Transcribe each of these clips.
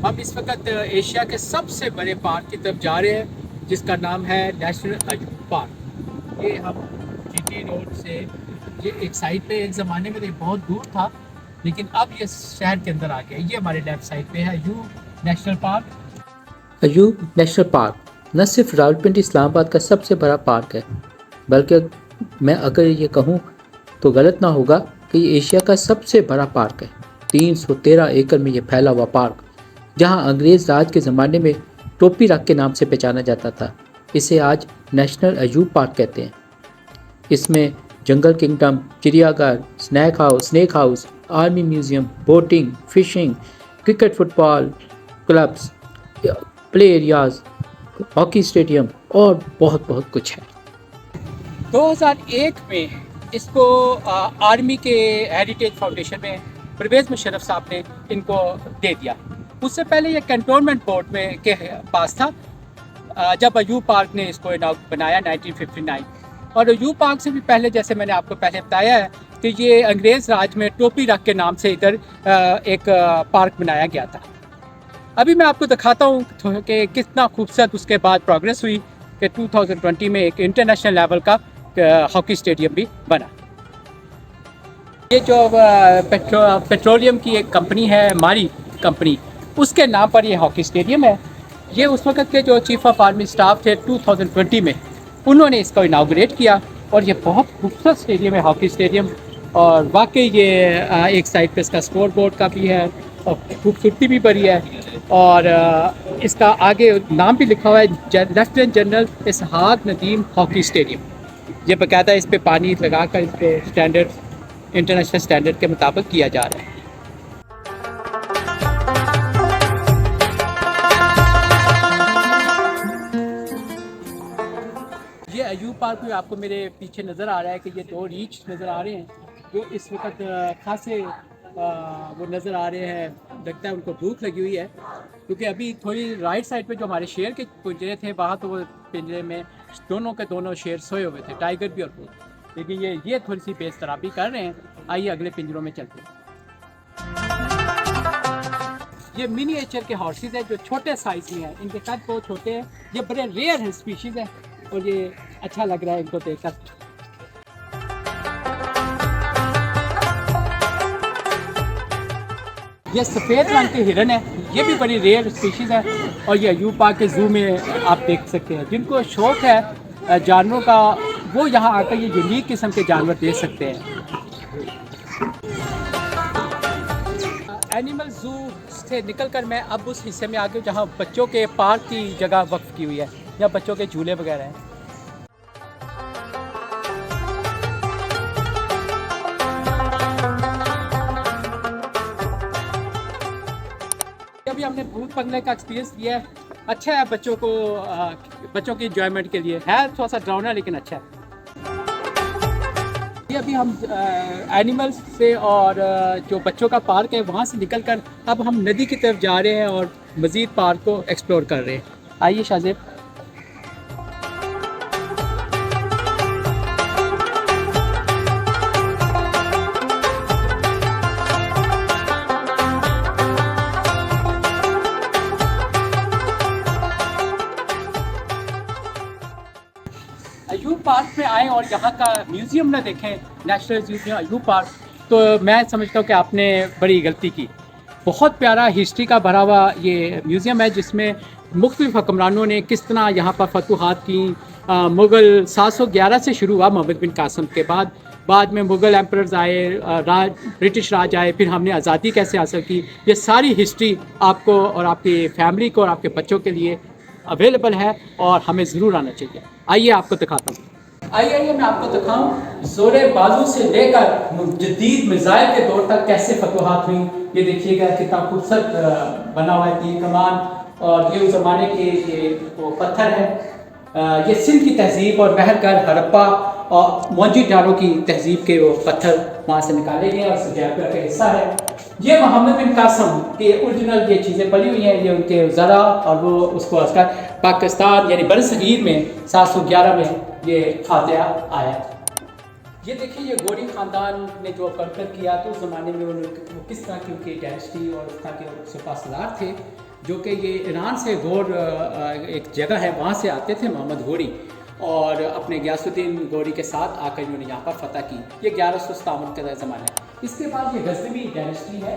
हम इस वक्त एशिया के सबसे बड़े पार्क की तरफ जा रहे हैं जिसका नाम है नेशनल अजूबा पार्क। ये हम जीटी रोड से ये एक साइड पे एक ज़माने में ये बहुत दूर था, लेकिन अब ये शहर के अंदर आ गया। ये हमारे लेफ्ट साइड पे है Ayub national park. Ayub national park न सिर्फ रावलपिंडी इस्लामाबाद का सबसे बड़ा पार्क है, बल्कि मैं अगर ये कहूँ तो गलत ना होगा कि ये एशिया का सबसे बड़ा पार्क है। 313 एकड़ में ये फैला हुआ पार्क, जहाँ अंग्रेज़ राज के ज़माने में टोपी रख के नाम से पहचाना जाता था, इसे आज नेशनल अयूब पार्क कहते हैं। इसमें जंगल किंगडम, चिड़ियाघर, snake house, army museum, boating, fishing, cricket, football clubs, play areas, hockey stadium और बहुत बहुत कुछ है। 2001 में इसको आर्मी के हेरिटेज फाउंडेशन में परवेज़ मुशर्रफ साहब ने इनको दे दिया। उससे पहले ये कैंटोनमेंट बोर्ड में के पास था जब अयूब पार्क ने इसको बनाया 1959। और अयूब पार्क से भी पहले, जैसे मैंने आपको पहले बताया है, कि ये अंग्रेज़ राज में टोपी रख के नाम से इधर एक पार्क बनाया गया था। अभी मैं आपको दिखाता हूँ कि कितना खूबसूरत उसके बाद प्रोग्रेस हुई कि 2020 में एक इंटरनेशनल लेवल का हॉकी स्टेडियम भी बना। ये जो पेट्रोलियम की एक कंपनी है, मारी कंपनी, उसके नाम पर ये हॉकी स्टेडियम है। ये उस वक्त के जो चीफ ऑफ आर्मी स्टाफ थे 2020 में, उन्होंने इसको इनाग्रेट किया। और ये बहुत खूबसूरत स्टेडियम है, हॉकी स्टेडियम। और वाकई ये एक साइड पे इसका स्कोर बोर्ड का भी है और खूबसूरती भी बड़ी है। और इसका आगे नाम भी लिखा हुआ है लेफ्टिनेंट जनरल इसहाक नदीम हॉकी स्टेडियम। ये बाकायदा इस पर पानी लगा कर इस पर स्टैंडर्ड, इंटरनेशनल स्टैंडर्ड के मुताबिक किया जा रहा है। ये अयूब पार्क में आपको मेरे पीछे नज़र आ रहा है कि ये दो रीछ नज़र आ रहे हैं जो इस वक्त खासे वो नज़र आ रहे हैं। लगता है उनको भूख लगी हुई है, क्योंकि अभी थोड़ी राइट साइड पे जो हमारे शेर के पिंजरे थे वहाँ तो वो पिंजरे में दोनों के दोनों शेर सोए हुए थे, टाइगर भी और वो। लेकिन ये थोड़ी सी बेस्तराबी कर रहे हैं। आइए अगले पिंजरों में चलते हैं। ये मिनिएचर के हॉर्सेस हैं जो छोटे साइज़ में हैं, इनके कद बहुत छोटे हैं। ये बड़े रेयर है स्पीशीज़ हैं और ये अच्छा लग रहा है इनको देखकर। ये सफ़ेद रंग के हिरन है, ये भी बड़ी रेयर स्पीशीज़ है। और ये अयूब पार्क के ज़ू में आप देख सकते हैं। जिनको शौक़ है जानवरों का, वो यहाँ आकर ये यूनिक किस्म के जानवर देख सकते हैं। एनिमल ज़ू से निकलकर मैं अब उस हिस्से में आ गया जहाँ बच्चों के पार्क की जगह वक्फ की हुई है, या बच्चों के झूले वगैरह हैं। अभी हमने भूत बंगले का एक्सपीरियंस किया है। अच्छा है बच्चों की एंजॉयमेंट के लिए, है थोड़ा सा डरावना लेकिन अच्छा है। ये अभी हम एनिमल्स से और जो बच्चों का पार्क है वहाँ से निकलकर अब हम नदी की तरफ जा रहे हैं और मज़ीद पार्क को एक्सप्लोर कर रहे हैं। आइए शाहज़ेब। अयूब पार्क में आएँ और यहाँ का म्यूज़ियम ना देखें, नेशनल म्यूज़ियम अयूब पार्क, तो मैं समझता हूँ कि आपने बड़ी गलती की। बहुत प्यारा हिस्ट्री का भरा हुआ ये म्यूज़ियम है जिसमें मुख्तलिफ़ हुक्मरानों ने किस तरह यहाँ पर फतूहात की। मुग़ल 711 से शुरू हुआ मोहम्मद बिन कासिम के बाद में मुग़ल एम्परर्स आए, ब्रिटिश राज आए, फिर हमने आज़ादी कैसे हासिल की। ये सारी हिस्ट्री आपको और आपकी फैमिली को और आपके बच्चों के लिए अवेलेबल है और हमें ज़रूर आना चाहिए। आइए आपको दिखाता हूँ। आइए मैं आपको दिखाऊँ ज़ोरे बाजू से लेकर जदीद मिसाइल के दौर तक कैसे फतूहात हुई। ये देखिएगा कितना खूबसूरत बना हुआ है तीर कमान, और ये उस ज़माने के वो पत्थर है। ये सिंध की तहज़ीब और बहरगढ़, हड़प्पा और मोहनजोदड़ो की तहज़ीब के वो पत्थर वहाँ से निकाले गए और सजावट का हिस्सा है। ये मोहम्मद बिन कासिम के ओरिजिनल ये चीज़ें पड़ी हुई हैं, ये उनके ज़रा, और वो उसको आजकल पाकिस्तान यानी बरसगीर में 711 में ये फातिहा आया। ये देखिए ये गौरी ख़ानदान ने जो कंकर किया तो उस ज़माने में वो किस तरह की उनकी डायनेस्टी और उस तरह के सिपहसालार थे। जो कि ये ईरान से गौर एक जगह है वहाँ से आते थे मोहम्मद गौरी, और अपने गयासुद्दीन गौरी के साथ आकर इन्होंने यहाँ पर फतह की। ये 1157 का ज़माना है। इसके बाद ये गज़नवी डायनेस्टी है,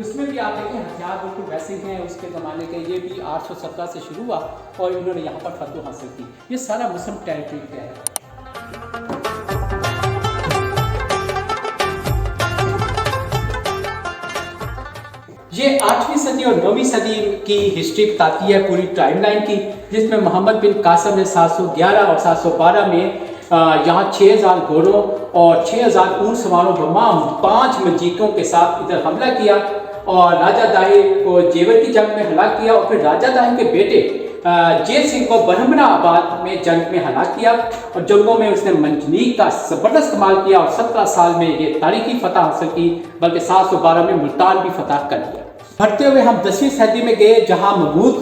उसमें भी आप देखें हथियार बिल्कुल वैसे ही हैं उसके ज़माने के। ये भी 817 से शुरू हुआ और इन्होंने यहाँ पर फतह हासिल की। ये सारा मुस्लिम टेरिटरी का है। ये 8वीं सदी और 9वीं सदी की हिस्ट्री बताती है पूरी टाइमलाइन की, जिसमें मोहम्मद बिन कासिम ने 711 और 712 में यहाँ 6000 घोड़ों और 6000 ऊँट सवारों तमाम 5 मजीतों के साथ इधर हमला किया और राजा दाहिर को जेवर की जंग में हलाक किया, और फिर राजा दाहिर के बेटे जय सिंह को ब्रह्मणाबाद में जंग में हलाक किया, और जंगों में उसने मंजनीक का ज़बरदस्त इस्तेमाल किया और 17 साल में ये तारीखी फतह हासिल की, बल्कि 712 में मुल्तान भी फतह कर लिया। बढ़ते हुए हम 10वीं सदी में गए, जहां महमूद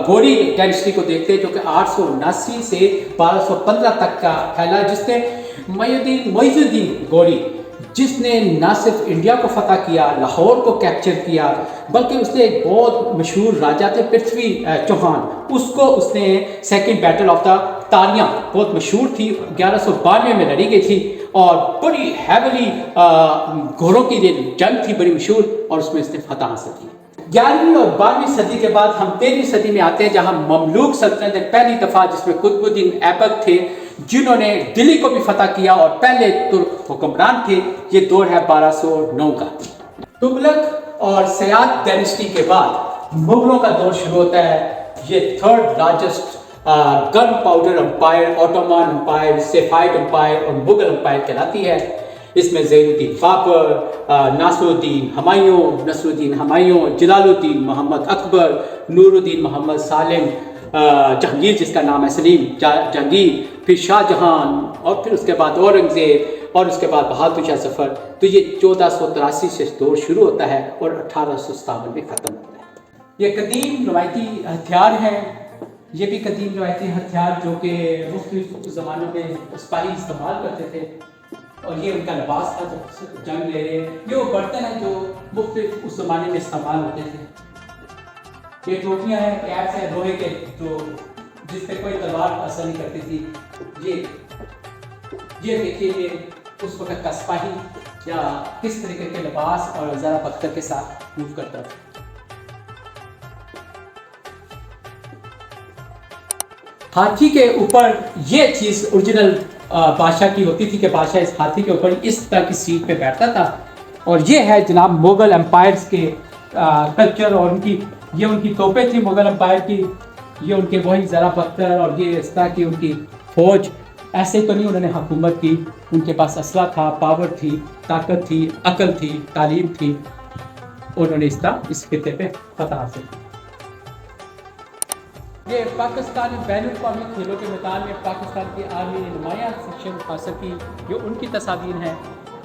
गौरी डायनेस्टी को देखते हैं, जो कि 879 से 1215 तक का फैला, जिसने मोइजुद्दीन गौरी, जिसने न सिर्फ इंडिया को फतह किया, लाहौर को कैप्चर किया, बल्कि उसने एक बहुत मशहूर राजा थे पृथ्वी चौहान, उसको उसने सेकंड बैटल ऑफ द तारियां, बहुत मशहूर थी, 1192 में लड़ी गई थी और बड़ी हैवली घोड़ों की जंग थी बड़ी मशहूर, और उसमें इसने फतह हासिल की। 11वीं और 12वीं सदी के बाद हम 13वीं सदी में आते हैं, जहां ममलूक सल्तनत पहली दफ़ा, जिसमें कुतुबुद्दीन ऐबक थे, जिन्होंने दिल्ली को भी फतह किया और पहले तुर्क हुक्मरान थे। ये दौर है 1209 का। तुगलक और सयाद डायनेस्टी के बाद मुगलों का दौर शुरू होता है। ये third largest gunpowder empire, Ottoman empire, Safavid empire और मुगल एम्पायर कहलाती है। इसमें ज़ैनुद्दीन बाबर, नसरुद्दीन हुमायूं, जलालुद्दीन मोहम्मद अकबर, नूरुद्दीन मोहम्मद सालिम, जहांगीर जिसका नाम है सलीम जहांगीर, फिर शाहजहां, और फिर उसके बाद औरंगज़ेब, और उसके बाद बहादुर शाह जफर। तो ये 1483 से दौर शुरू होता है और 1857 में ख़त्म होता है। ये कदीम रवायती हथियार हैं, ये भी कदीम रवायती हथियार जो कि मुख्तलिफ ज़मानों में सिपाही इस्तेमाल करते थे, और ये उनका लिबास था जब जंग ले रहे हैं। ये वो बर्तन हैं जो मुख्तलिफ उस ज़माने में इस्तेमाल होते थे। ये टोपियाँ हैं, कैप्स हैं लोहे के, जो जिस पे कोई तलवार असर नहीं करती थी। ये देखिए, ये उस वक्त का सिपाही या किस तरीके के लिबास और ज़रा पत्थर के साथ मूव करता था। हाथी के ऊपर ये चीज़ ओरिजिनल बादशाह की होती थी कि बादशाह इस हाथी के ऊपर इस तरह की सीट पे बैठता था, और ये है जनाब मुग़ल एम्पायर्स के कल्चर, और उनकी तोपें थी मुग़ल एम्पायर की। ये उनके वही ज़रा पत्थर और ये इस तरह की उनकी फ़ौज। ऐसे तो नहीं उन्होंने हुकूमत की, उनके पास असला था, पावर थी, ताकत थी, अकल थी, तालीम थी। उन्होंने इस खिते पे फतह हासिल की। ये पाकिस्तान बैनुल-अक़वामी खेलों के मैदान में पाकिस्तान की आर्मी ने नुमायाँ सेक्शन हासिल की, जो उनकी तस्वीर हैं।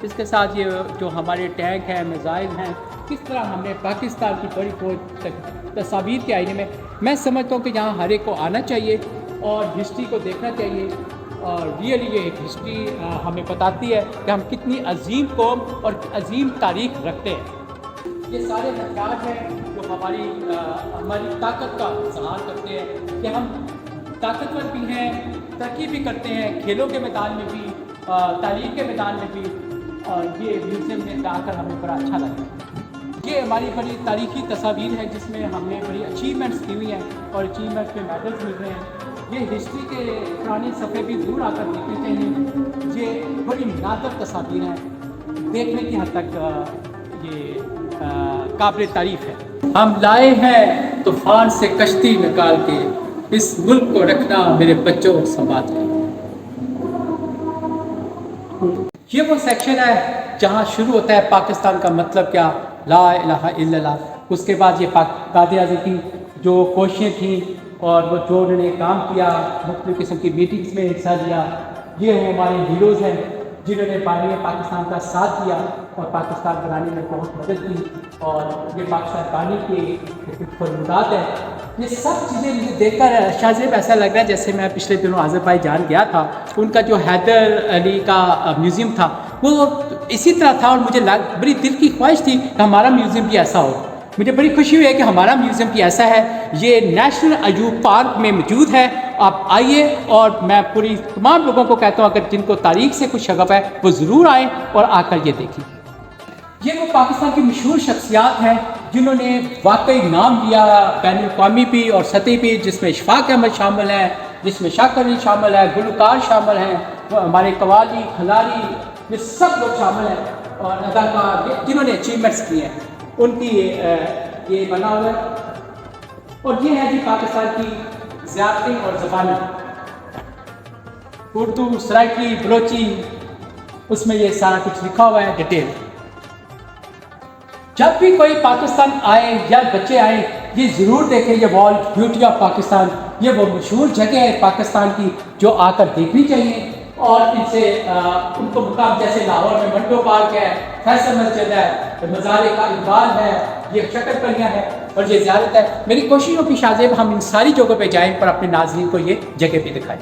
इसके साथ ये जो हमारे टैंक हैं, मिसाइल हैं, किस तरह हमने पाकिस्तान की बड़ी फौज तक तस्वीर के आईने में। मैं समझता हूँ कि यहाँ हर एक को आना चाहिए और हिस्ट्री को देखना चाहिए, और रियली ये एक हिस्ट्री हमें बताती है कि हम कितनी अजीम कौम और अजीम तारीख रखते हैं। ये सारे हथियार हैं जो हमारी ताकत का इज़हार करते हैं कि हम ताकतवर भी हैं, तरक्की भी करते हैं, खेलों के मैदान में भी, तालीम के मैदान में भी, और ये म्यूज़ियम में जाकर हमें बड़ा अच्छा लगता है। ये हमारी बड़ी तारीखी तस्वीर है जिसमें हमने बड़ी अचीवमेंट्स की हुई हैं और अचीवमेंट्स में मेडल्स मिल रहे हैं। ये हिस्ट्री के पुराने सफ़े भी दूर आकर देखने चाहिए। ये बड़ी नादर तस्वीर हैं, देखने की हद तक ये काबिल तारीफ है। हम लाए हैं तूफान से कश्ती निकाल के, इस मुल्क को रखना मेरे बच्चों संभाल के। ये वो सेक्शन है जहाँ शुरू होता है पाकिस्तान का मतलब क्या, ला इलाहा इल्लल्लाह। उसके बाद ये कायद-ए-आज़म की जो कोशिशें थी और वो जो उन्होंने काम किया, मुख्तलिफ़ किस्म की मीटिंग्स में हिस्सा लिया। ये हमारे हीरोज़ हैं जिन्होंने बानी पाकिस्तान का साथ दिया और पाकिस्तान बनाने में बहुत मदद की, और ये पाकिस्तान बानी के फरमुदात है। ये सब चीज़ें मुझे देखकर शाहज़ेब ऐसा लग रहा है जैसे मैं पिछले दिनों आज़रबाईजान गया था। उनका जो हैदर अली का म्यूज़ियम था वो इसी तरह था, और मुझे बड़ी दिल की ख्वाहिश थी कि हमारा म्यूज़ियम भी ऐसा हो। मुझे बड़ी खुशी हुई है कि हमारा म्यूज़ियम भी ऐसा है, ये नेशनल अयूब पार्क में मौजूद है। आप आइए, और मैं पूरी तमाम लोगों को कहता हूँ अगर जिनको तारीख से कुछ शगफ है वो ज़रूर आएँ और आकर ये देखें। ये वो पाकिस्तान की मशहूर शख्सियात हैं जिन्होंने वाकई नाम लिया बैनुल-अक़वामी भी और सतही भी, जिसमें इशफाक अहमद शामिल हैं, जिसमें शाकिर अली शामिल है, गुलकार शामिल हैं, हमारे कवाली खलारी, ये सब लोग शामिल हैं और अदाकार जिन्होंने अचीवमेंट्स किए हैं, उनकी ये बना हुआ है। और ये है जी पाकिस्तान की ज़ियारतें और ज़बानें, उर्दू, सराइकी, बलोची, उसमें ये सारा कुछ लिखा हुआ है डिटेल। जब भी कोई पाकिस्तान आए या बच्चे आए, ये ज़रूर देखें ये वॉल ब्यूटी ऑफ पाकिस्तान, ये वो मशहूर जगह है पाकिस्तान की जो आकर देखनी चाहिए। और इनसे उनको मुकाम जैसे लाहौर में मंडो पार्क है, फैसल मस्जिद है, मज़ार का इकबाल है, ये शक्करपलियाँ है और ये ज़ियारत है। मेरी कोशिश होगी शाहजेब हम इन सारी जगहों पे जाएं और अपने नाज़रीन को ये जगह भी दिखाएं।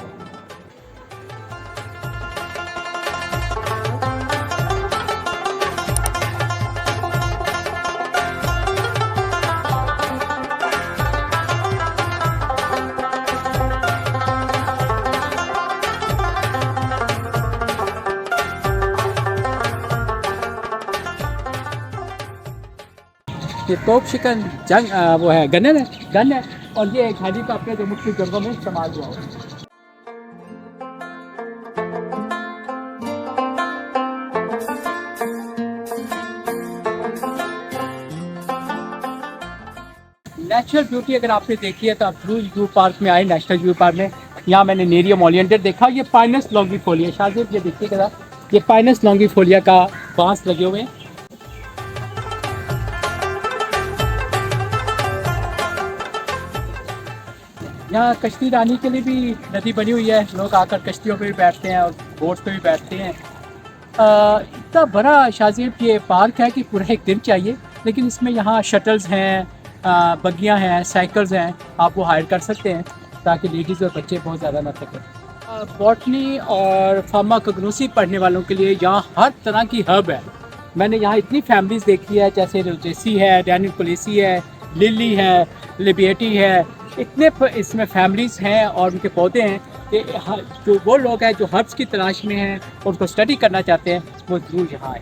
ये तोप शिकन जंग वो है गन है और ये घाटी का अपने जो मुख्य जंगों में इस्तेमाल हुआ है। नेचुरल ब्यूटी अगर आपने देखी है तो आप जरूर जू पार्क में आए, नेशनल जू पार्क में। यहाँ मैंने नेरियम ओलियंडर देखा, ये पाइनस लॉन्गिफोलिया, शाहजेब ये देखिएगा, ये पाइनस लॉन्गिफोलिया का बांस लगे हुए हैं। यहाँ कश्ती रानी के लिए भी नदी बनी हुई है, लोग आकर कश्तियों पे भी बैठते हैं और बोट्स पे भी बैठते हैं। इतना बड़ा शाहजेब ये पार्क है कि पूरा एक दिन चाहिए, लेकिन इसमें यहाँ शटल्स हैं, बग्गियाँ हैं, साइकिल्स हैं, आप वो हायर कर सकते हैं ताकि लेडीज़ और बच्चे बहुत ज़्यादा ना थकें। बॉटनी और फार्माकोग्नोसी पढ़ने वालों के लिए यहाँ हर तरह की हब है। मैंने यहाँ इतनी फैमिलीज़ देखी है, जैसे रोजेसी है, डैनियल कोलेसी है, लिली है, लिबिएटी है, इतने इसमें फैमिलीज़ हैं और उनके पौधे हैं कि जो वो लोग हैं जो हर्ब्स की तलाश में हैं और उनको स्टडी करना चाहते हैं वो ज़रूर यहाँ आए।